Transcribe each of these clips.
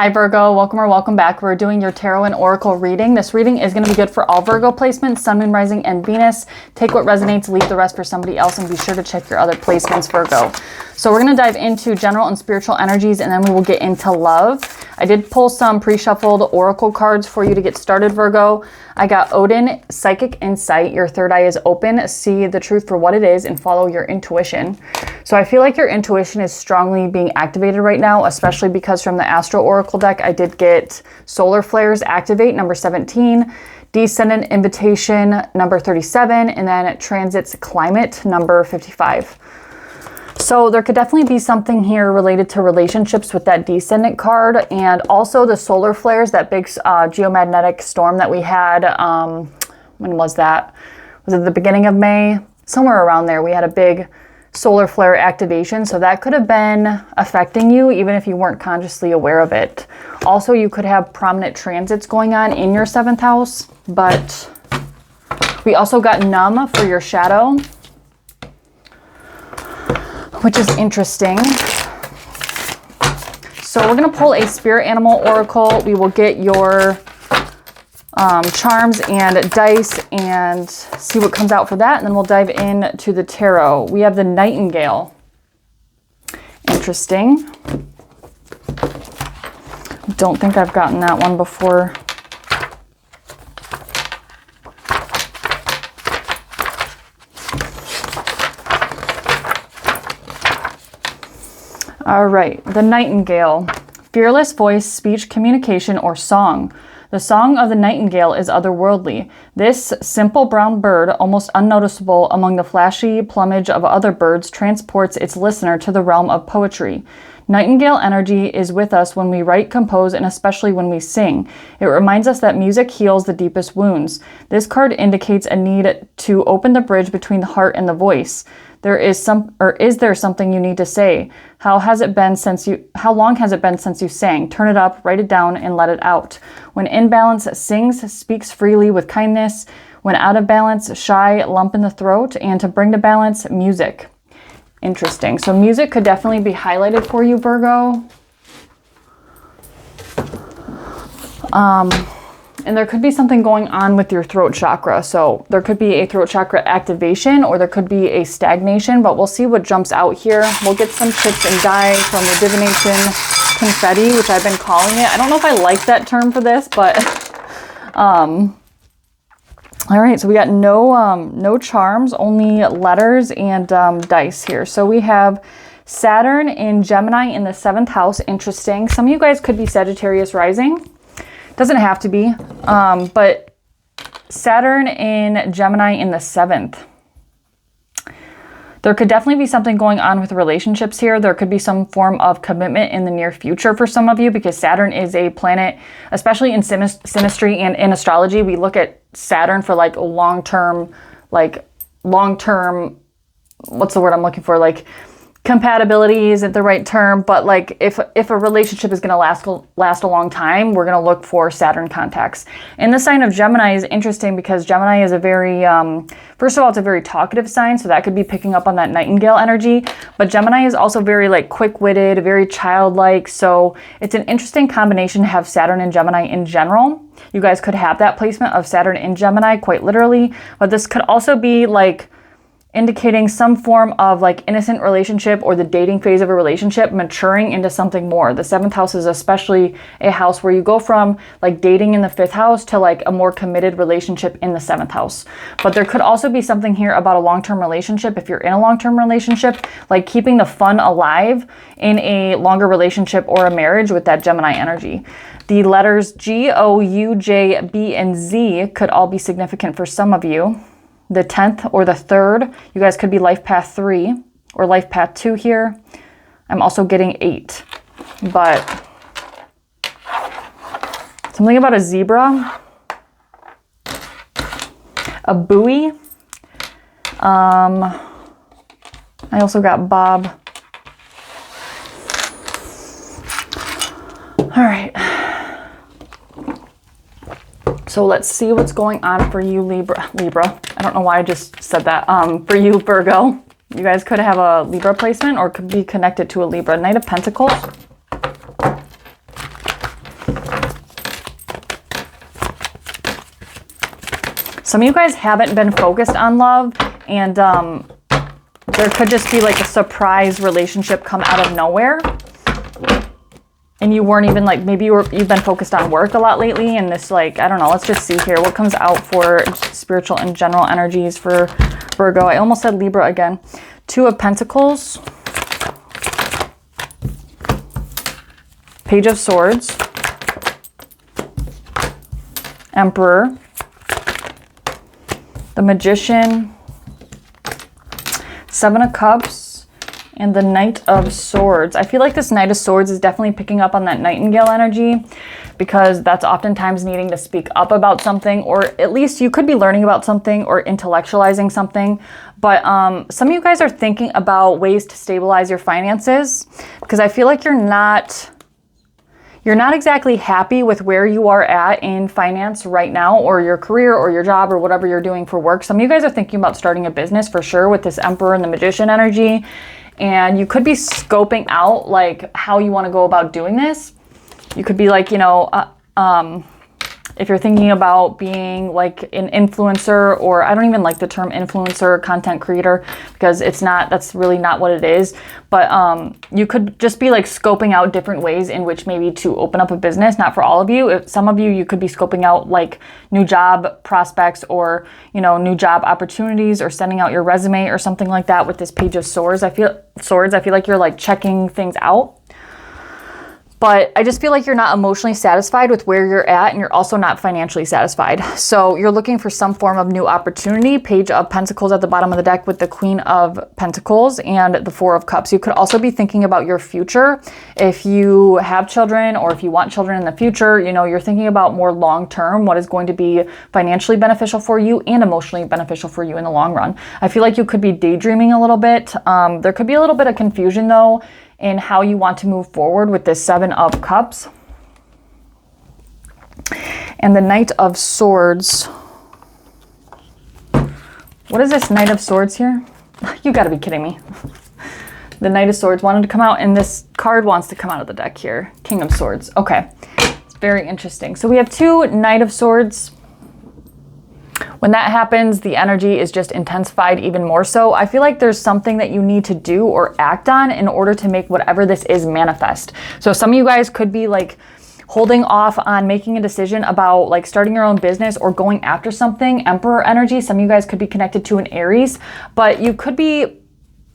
Hi Virgo, welcome or welcome back. We're doing your tarot and oracle reading. This reading is going to be good for all Virgo placements, Sun, Moon, Rising, and Venus. Take what resonates, leave the rest for somebody else, and be sure to check your other placements, Virgo. So we're going to dive into general and spiritual energies, and then we will get into love. I did pull some pre-shuffled oracle cards for you to get started, Virgo. I got Odin, Psychic Insight. Your third eye is open. See the truth for what it is and follow your intuition. So I feel like your intuition is strongly being activated right now, especially because from the Astro Oracle deck, I did get Solar Flares Activate, number 17, Descendant Invitation, number 37, and then Transits Climate, number 55. So there could definitely be something here related to relationships with that Descendant card, and also the solar flares, that big geomagnetic storm that we had. When was that? Was it the beginning of May? Somewhere around there, we had a big solar flare activation. So that could have been affecting you even if you weren't consciously aware of it. Also, you could have prominent transits going on in your 7th house, but we also got Numb for your shadow, which is interesting. So we're going to pull a spirit animal oracle. We will get your charms and dice and see what comes out for that, and then we'll dive into the tarot. We have the Nightingale. Interesting. Don't think I've gotten that one before. All right, the Nightingale. Fearless voice, speech, communication, or song. The song of the nightingale is otherworldly. This simple brown bird, almost unnoticeable among the flashy plumage of other birds, transports its listener to the realm of poetry. Nightingale energy is with us when we write, compose, and especially when we sing. It reminds us that music heals the deepest wounds. This card indicates a need to open the bridge between the heart and the voice. Is there something you need to say? How long has it been since you sang? Turn it up, write it down, and let it out. When in balance, sings, speaks freely with kindness. When out of balance, shy, lump in the throat. And to bring to balance, music. Interesting. So music could definitely be highlighted for you, Virgo. And there could be something going on with your throat chakra. So there could be a throat chakra activation, or there could be a stagnation, but we'll see what jumps out here. We'll get some chips and dye from the divination confetti, which I've been calling it. I don't know if I like that term for this, but all right, so we got no charms, only letters and dice here. So we have Saturn in Gemini in the 7th house. Interesting. Some of you guys could be Sagittarius rising. Doesn't have to be, but Saturn in Gemini in the 7th. There could definitely be something going on with relationships here. There could be some form of commitment in the near future for some of you, because Saturn is a planet, especially in synastry and in astrology. We look at Saturn for like long-term, what's the word I'm looking for? Like compatibility isn't the right term, but like if a relationship is going to last a long time, we're going to look for Saturn contacts. And the sign of Gemini is interesting because Gemini is a very, first of all, it's a very talkative sign, so that could be picking up on that nightingale energy. But Gemini is also very like quick-witted, very childlike. So it's an interesting combination to have Saturn and Gemini in general. You guys could have that placement of Saturn in Gemini quite literally, but this could also be like indicating some form of like innocent relationship, or the dating phase of a relationship maturing into something more. The 7th house is especially a house where you go from like dating in the 5th house to like a more committed relationship in the 7th house. But there could also be something here about a long-term relationship. If you're in a long-term relationship, like keeping the fun alive in a longer relationship or a marriage with that Gemini energy. The letters G, O, U, J, B, and Z could all be significant for some of you. The 10th or the 3rd, you guys could be life path 3 or life path 2 here. I'm also getting 8, but something about a zebra, a buoy. I also got Bob. All right. So let's see what's going on for you, Libra. I don't know why I just said that. For you, Virgo. You guys could have a Libra placement or could be connected to a Libra. Knight of Pentacles. Some of you guys haven't been focused on love, and there could just be like a surprise relationship come out of nowhere. And you weren't even like, maybe you've been focused on work a lot lately, and this, like, I don't know, let's just see here. What comes out for spiritual and general energies for Virgo? I almost said Libra again. 2 of Pentacles. Page of Swords. Emperor. The Magician. 7 of Cups. And the Knight of Swords. I feel like this Knight of Swords is definitely picking up on that Nightingale energy, because that's oftentimes needing to speak up about something, or at least you could be learning about something or intellectualizing something. But some of you guys are thinking about ways to stabilize your finances, because I feel like you're not exactly happy with where you are at in finance right now, or your career or your job or whatever you're doing for work. Some of you guys are thinking about starting a business for sure with this Emperor and the Magician energy. And you could be scoping out like how you want to go about doing this. You could be like, you know, if you're thinking about being like an influencer, or I don't even like the term influencer, content creator, because it's not, that's really not what it is. But you could just be like scoping out different ways in which maybe to open up a business. Not for all of you. If some of you, you could be scoping out like new job prospects, or, you know, new job opportunities, or sending out your resume or something like that with this Page of Swords. I feel like you're like checking things out. But I just feel like you're not emotionally satisfied with where you're at, and you're also not financially satisfied. So you're looking for some form of new opportunity. Page of Pentacles at the bottom of the deck with the Queen of Pentacles and the 4 of Cups. You could also be thinking about your future. If you have children, or if you want children in the future, you know, you're thinking about more long-term, what is going to be financially beneficial for you and emotionally beneficial for you in the long run. I feel like you could be daydreaming a little bit. There could be a little bit of confusion though in how you want to move forward with this 7 of Cups. And the Knight of Swords. What is this Knight of Swords here? You gotta be kidding me. The Knight of Swords wanted to come out, and this card wants to come out of the deck here. King of Swords. Okay, it's very interesting. So we have 2 Knight of Swords. When that happens, the energy is just intensified even more so. I feel like there's something that you need to do or act on in order to make whatever this is manifest. So some of you guys could be like holding off on making a decision about like starting your own business or going after something. Emperor energy. Some of you guys could be connected to an Aries, but you could be,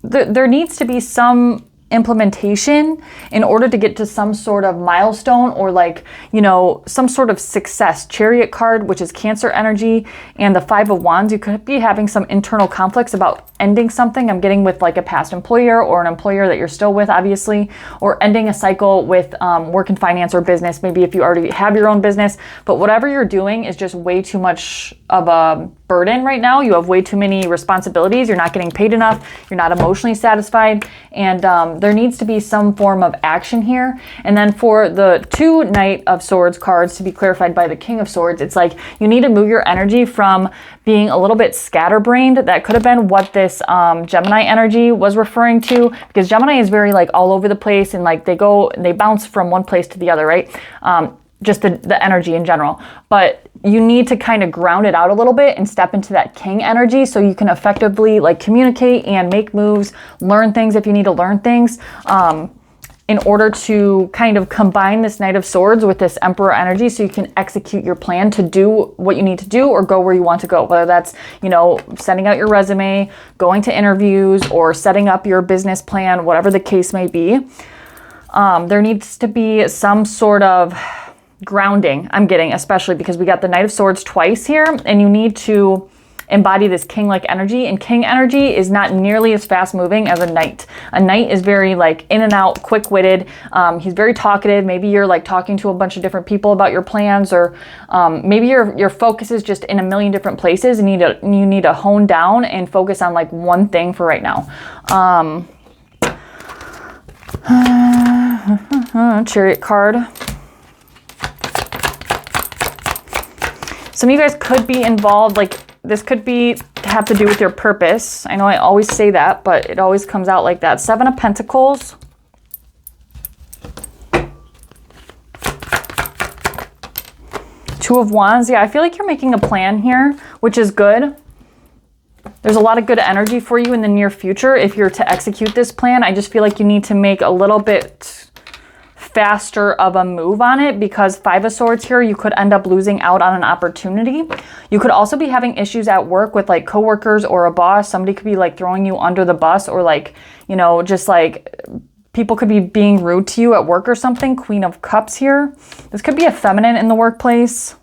there needs to be some implementation in order to get to some sort of milestone, or like, you know, some sort of success. Chariot card, which is Cancer energy, and the 5 of Wands. You could be having some internal conflicts about ending something. I'm getting with like a past employer, or an employer that you're still with, obviously, or ending a cycle with work and finance or business. Maybe if you already have your own business, but whatever you're doing is just way too much of a burden right now. You have way too many responsibilities. You're not getting paid enough. You're not emotionally satisfied. And there needs to be some form of action here. And then for the 2 Knight of Swords cards to be clarified by the King of Swords, it's like you need to move your energy from being a little bit scatterbrained. That could have been what this Gemini energy was referring to, because Gemini is very like all over the place, and like they bounce from one place to the other, right? Just the energy in general. But you need to kind of ground it out a little bit and step into that King energy, so you can effectively like communicate and make moves, learn things if you need to learn things, in order to kind of combine this Knight of Swords with this Emperor energy, so you can execute your plan to do what you need to do or go where you want to go. Whether that's, you know, sending out your resume, going to interviews, or setting up your business plan, whatever the case may be. There needs to be some sort of grounding, I'm getting, especially because we got the Knight of Swords twice here, and you need to embody this king-like energy, and king energy is not nearly as fast-moving as a knight. A knight is very like in and out, quick-witted. He's very talkative. Maybe you're like talking to a bunch of different people about your plans, or maybe your focus is just in a million different places, and you need to hone down and focus on like one thing for right now. Chariot card. Some of you guys could be involved, like this could be have to do with your purpose. I know I always say that, but it always comes out like that. 7 of Pentacles. Two of Wands. Yeah, I feel like you're making a plan here which is good. There's a lot of good energy for you in the near future if you're to execute this plan. I just feel like you need to make a little bit faster of a move on it, because Five of Swords here, you could end up losing out on an opportunity. You could also be having issues at work with like coworkers or a boss. Somebody could be like throwing you under the bus, or like, you know, just like people could be being rude to you at work or something. Queen of Cups here. This could be a feminine in the workplace.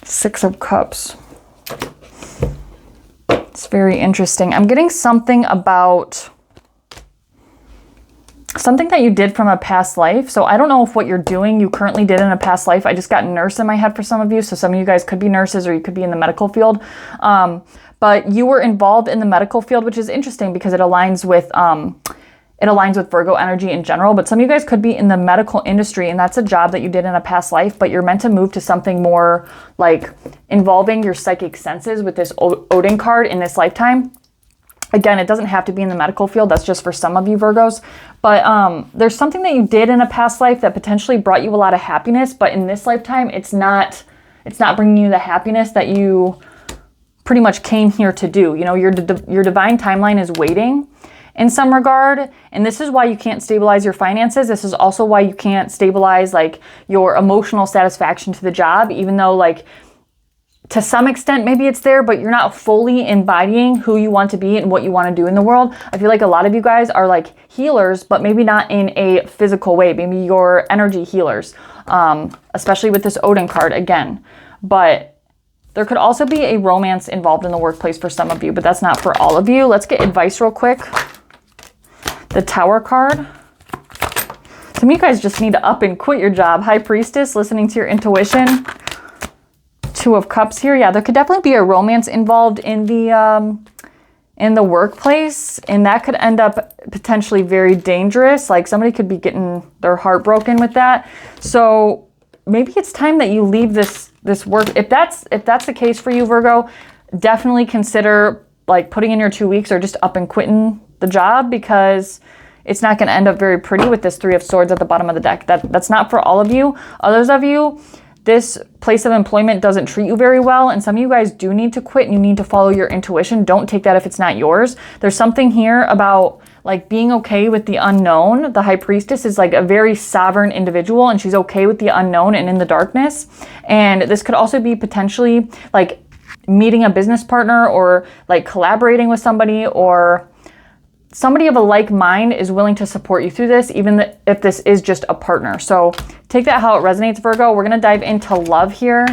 Six of Cups. It's very interesting. I'm getting something about something that you did from a past life. So I don't know if what you're doing you currently did in a past life. I just got nurse in my head for some of you. So some of you guys could be nurses, or you could be in the medical field. But you were involved in the medical field, which is interesting because it aligns with Virgo energy in general. But some of you guys could be in the medical industry, and that's a job that you did in a past life, but you're meant to move to something more like involving your psychic senses with this Odin card in this lifetime. Again, it doesn't have to be in the medical field. That's just for some of you Virgos. But there's something that you did in a past life that potentially brought you a lot of happiness, but in this lifetime, it's not bringing you the happiness that you pretty much came here to do. You know, your divine timeline is waiting in some regard, and this is why you can't stabilize your finances. This is also why you can't stabilize like your emotional satisfaction to the job, even though like to some extent maybe it's there, but you're not fully embodying who you want to be and what you want to do in the world. I feel like a lot of you guys are like healers, but maybe not in a physical way. Maybe you're energy healers, especially with this Odin card again. But there could also be a romance involved in the workplace for some of you, but that's not for all of you. Let's get advice real quick. The Tower card. Some of you guys just need to up and quit your job. High Priestess, listening to your intuition. Two of Cups here. Yeah, there could definitely be a romance involved in the workplace, and that could end up potentially very dangerous. Like somebody could be getting their heart broken with that. So maybe it's time that you leave this work. If that's the case for you, Virgo, definitely consider like putting in your 2 weeks or just up and quitting the job, because it's not going to end up very pretty with this Three of Swords at the bottom of the deck. That's not for all of you. Others of you, this place of employment doesn't treat you very well, and some of you guys do need to quit, and you need to follow your intuition. Don't take that if it's not yours. There's something here about like being okay with the unknown. The High Priestess is like a very sovereign individual, and she's okay with the unknown and in the darkness. And this could also be potentially like meeting a business partner, or like collaborating with somebody, or somebody of a like mind is willing to support you through this, even if this is just a partner. So take that how it resonates, Virgo. We're going to dive into love here.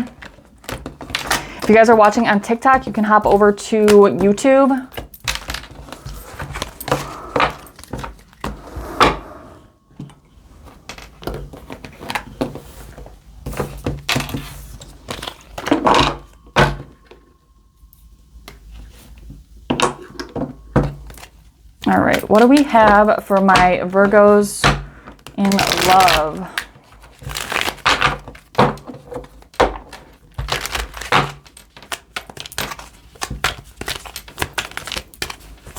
If you guys are watching on TikTok, you can hop over to YouTube. All right, what do we have for my Virgos in love?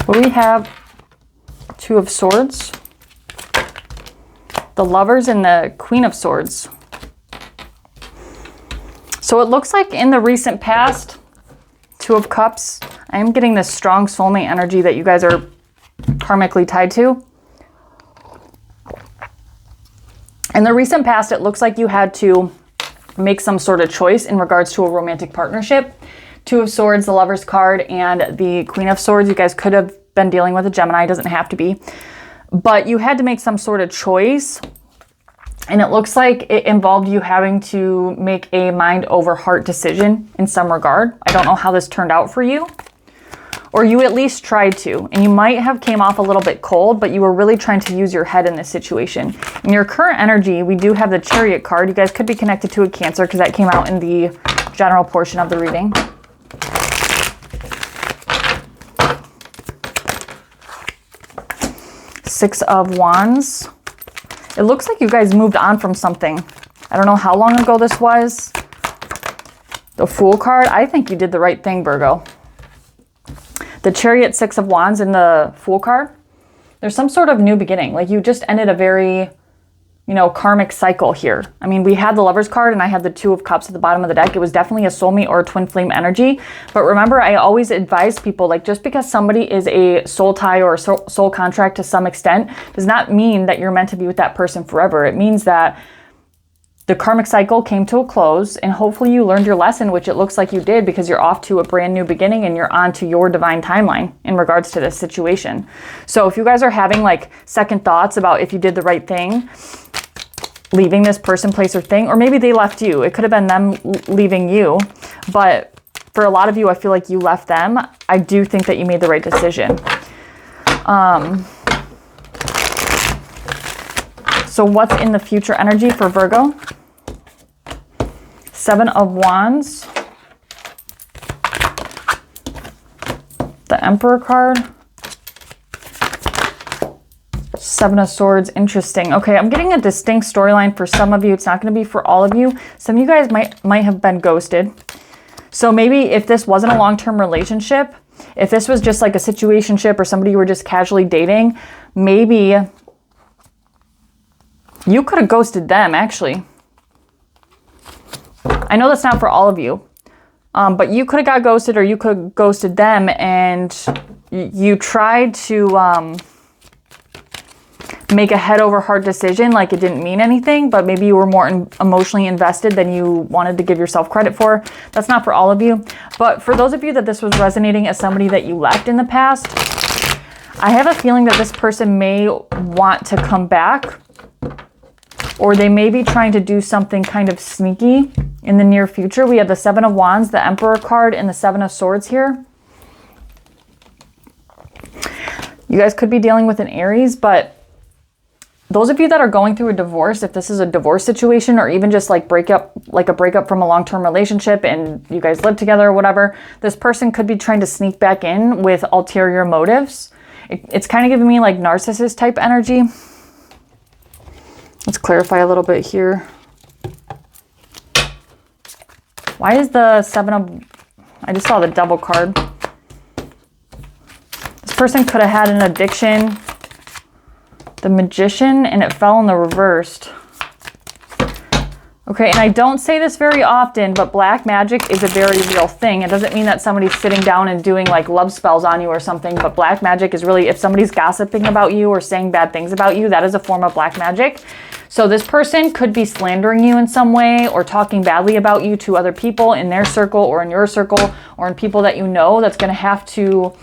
What do we have? Two of Swords, the Lovers, and the Queen of Swords. So it looks like in the recent past, Two of Cups, I am getting this strong soulmate energy that you guys are karmically tied to. In the recent past, it looks like you had to make some sort of choice in regards to a romantic partnership. Two of Swords, the Lover's card, and the Queen of Swords. You guys could have been dealing with a Gemini, doesn't have to be. But you had to make some sort of choice. And it looks like it involved you having to make a mind over heart decision in some regard. I don't know how this turned out for you. Or you at least tried to, and you might have came off a little bit cold, but you were really trying to use your head in this situation. In your current energy, we do have the Chariot card. You guys could be connected to a Cancer, because that came out in the general portion of the reading. Six of Wands. It looks like you guys moved on from something. I don't know how long ago this was. The Fool card. I think you did the right thing, Virgo. The Chariot, Six of Wands, and the Fool card. There's some sort of new beginning. Like you just ended a very, you know, karmic cycle here. I mean, we had the Lover's card and I had the Two of Cups at the bottom of the deck. It was definitely a soulmate or a twin flame energy. But remember, I always advise people, like, just because somebody is a soul tie or a soul contract to some extent does not mean that you're meant to be with that person forever. It means that the karmic cycle came to a close and hopefully you learned your lesson, which it looks like you did, because you're off to a brand new beginning and you're on to your divine timeline in regards to this situation. So if you guys are having like second thoughts about if you did the right thing, leaving this person, place, or thing, or maybe they left you. It could have been them leaving you. But for a lot of you, I feel like you left them. I do think that you made the right decision. So what's in the future energy for Virgo? 7 of Wands. The Emperor card. 7 of Swords. Interesting. Okay, I'm getting a distinct storyline for some of you. It's not going to be for all of you. Some of you guys might have been ghosted. So maybe if this wasn't a long-term relationship, if this was just like a situationship or somebody you were just casually dating, maybe you could have ghosted them, actually. I know that's not for all of you, but you could have got ghosted, or you could have ghosted them, and you tried to make a head over heart decision like it didn't mean anything, but maybe you were more emotionally invested than you wanted to give yourself credit for. That's not for all of you. But for those of you that this was resonating as somebody that you left in the past, I have a feeling that this person may want to come back, or they may be trying to do something kind of sneaky in the near future. We have the 7 of Wands, the Emperor card, and the 7 of Swords here. You guys could be dealing with an Aries, but those of you that are going through a divorce, if this is a divorce situation, or even just like a breakup from a long-term relationship and you guys live together or whatever, this person could be trying to sneak back in with ulterior motives. It's kind of giving me like narcissist type energy. Let's clarify a little bit here. Why is the 7 of... I just saw the Devil card. This person could have had an addiction. The Magician, and it fell in the reversed. Okay, and I don't say this very often, but black magic is a very real thing. It doesn't mean that somebody's sitting down and doing like love spells on you or something, but black magic is really, if somebody's gossiping about you or saying bad things about you, that is a form of black magic. So this person could be slandering you in some way or talking badly about you to other people in their circle or in your circle or in people that you know. That's going to have to,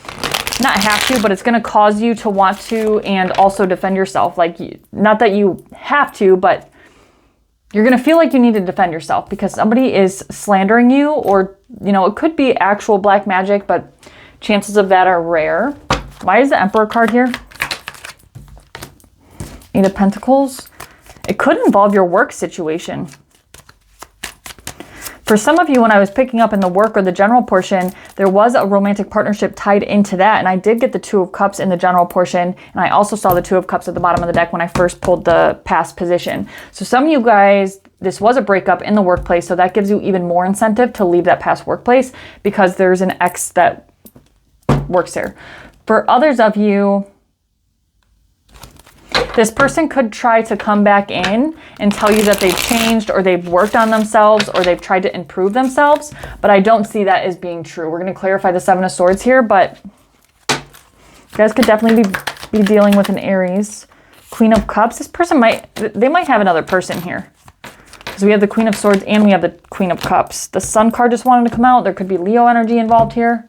not have to, but it's going to cause you to want to and also defend yourself. Like, not that you have to, but you're going to feel like you need to defend yourself because somebody is slandering you, or, you know, it could be actual black magic, but chances of that are rare. Why is the Emperor card here? 8 of Pentacles. It could involve your work situation. For some of you, when I was picking up in the work or the general portion, there was a romantic partnership tied into that. And I did get the 2 of Cups in the general portion. And I also saw the 2 of Cups at the bottom of the deck when I first pulled the past position. So some of you guys, this was a breakup in the workplace. So that gives you even more incentive to leave that past workplace because there's an ex that works there. For others of you, this person could try to come back in and tell you that they've changed or they've worked on themselves or they've tried to improve themselves, but I don't see that as being true. We're going to clarify the 7 of Swords here, but you guys could definitely be dealing with an Aries. Queen of Cups. This person might have another person here because we have the Queen of Swords and we have the Queen of Cups. The Sun card just wanted to come out. There could be Leo energy involved here.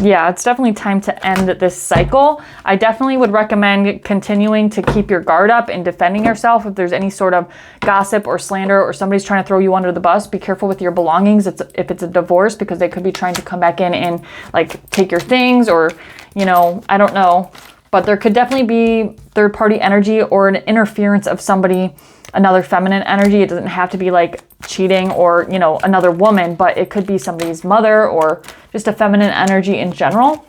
Yeah, it's definitely time to end this cycle. I definitely would recommend continuing to keep your guard up and defending yourself. If there's any sort of gossip or slander or somebody's trying to throw you under the bus, be careful with your belongings. If it's a divorce, because they could be trying to come back in and like take your things or, you know, I don't know. But there could definitely be third-party energy or an interference of somebody, another feminine energy. It doesn't have to be like cheating or, you know, another woman, but it could be somebody's mother or just a feminine energy in general.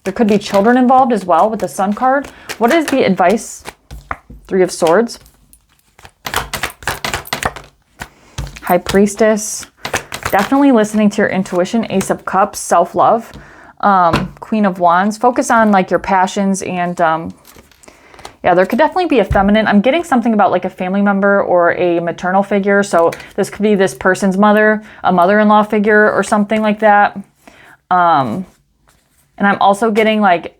There could be children involved as well with the Sun card. What is the advice? 3 of Swords. High Priestess. Definitely listening to your intuition. Ace of Cups, self-love. Queen of Wands. Focus on like your passions and yeah, there could definitely be a feminine. I'm getting something about like a family member or a maternal figure. So this could be this person's mother, a mother-in-law figure or something like that. And I'm also getting like,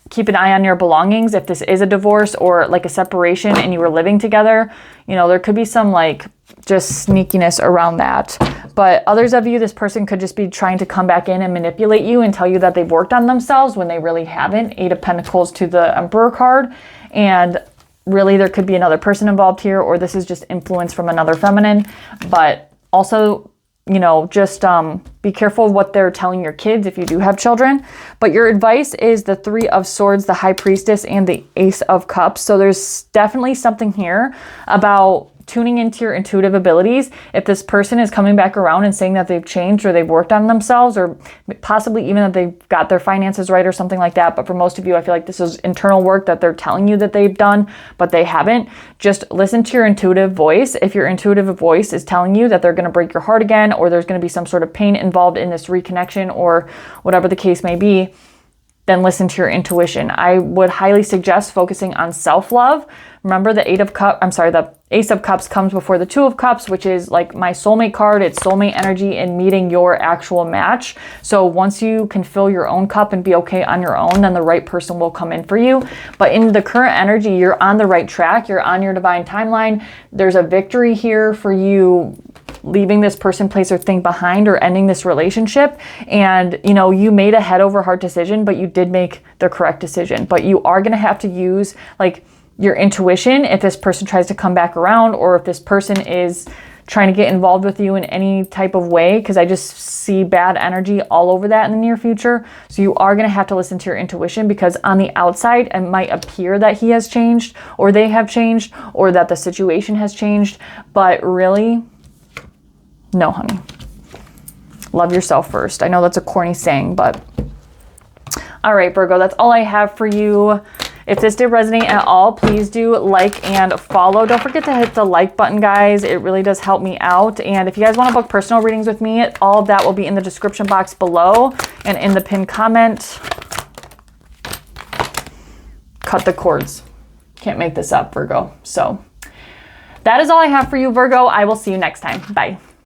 keep an eye on your belongings. If this is a divorce or like a separation and you were living together, you know, there could be some like just sneakiness around that. But others of you, this person could just be trying to come back in and manipulate you and tell you that they've worked on themselves when they really haven't. 8 of Pentacles to the Emperor card. And really there could be another person involved here, or this is just influence from another feminine. But also, you know, just be careful of what they're telling your kids if you do have children. But your advice is the 3 of Swords, the High Priestess, and the Ace of Cups. So there's definitely something here about tuning into your intuitive abilities. If this person is coming back around and saying that they've changed or they've worked on themselves, or possibly even that they've got their finances right or something like that. But for most of you, I feel like this is internal work that they're telling you that they've done, but they haven't. Just listen to your intuitive voice. If your intuitive voice is telling you that they're going to break your heart again, or there's going to be some sort of pain involved in this reconnection, or whatever the case may be, then listen to your intuition. I would highly suggest focusing on self-love. Remember the the Ace of Cups comes before the 2 of Cups, which is like my soulmate card. It's soulmate energy and meeting your actual match. So once you can fill your own cup and be okay on your own, then the right person will come in for you. But in the current energy, you're on the right track. You're on your divine timeline. There's a victory here for you leaving this person, place, or thing behind, or ending this relationship. And, you know, you made a head over heart decision, but you did make the correct decision. But you are going to have to use like your intuition if this person tries to come back around, or if this person is trying to get involved with you in any type of way, because I just see bad energy all over that in the near future. So you are going to have to listen to your intuition, because on the outside, it might appear that he has changed, or they have changed, or that the situation has changed. But really, no, honey. Love yourself first. I know that's a corny saying, but all right, Virgo, that's all I have for you. If this did resonate at all, please do like and follow. Don't forget to hit the like button, guys. It really does help me out. And if you guys want to book personal readings with me, all of that will be in the description box below and in the pinned comment. Cut the cords. Can't make this up, Virgo. So that is all I have for you, Virgo. I will see you next time. Bye.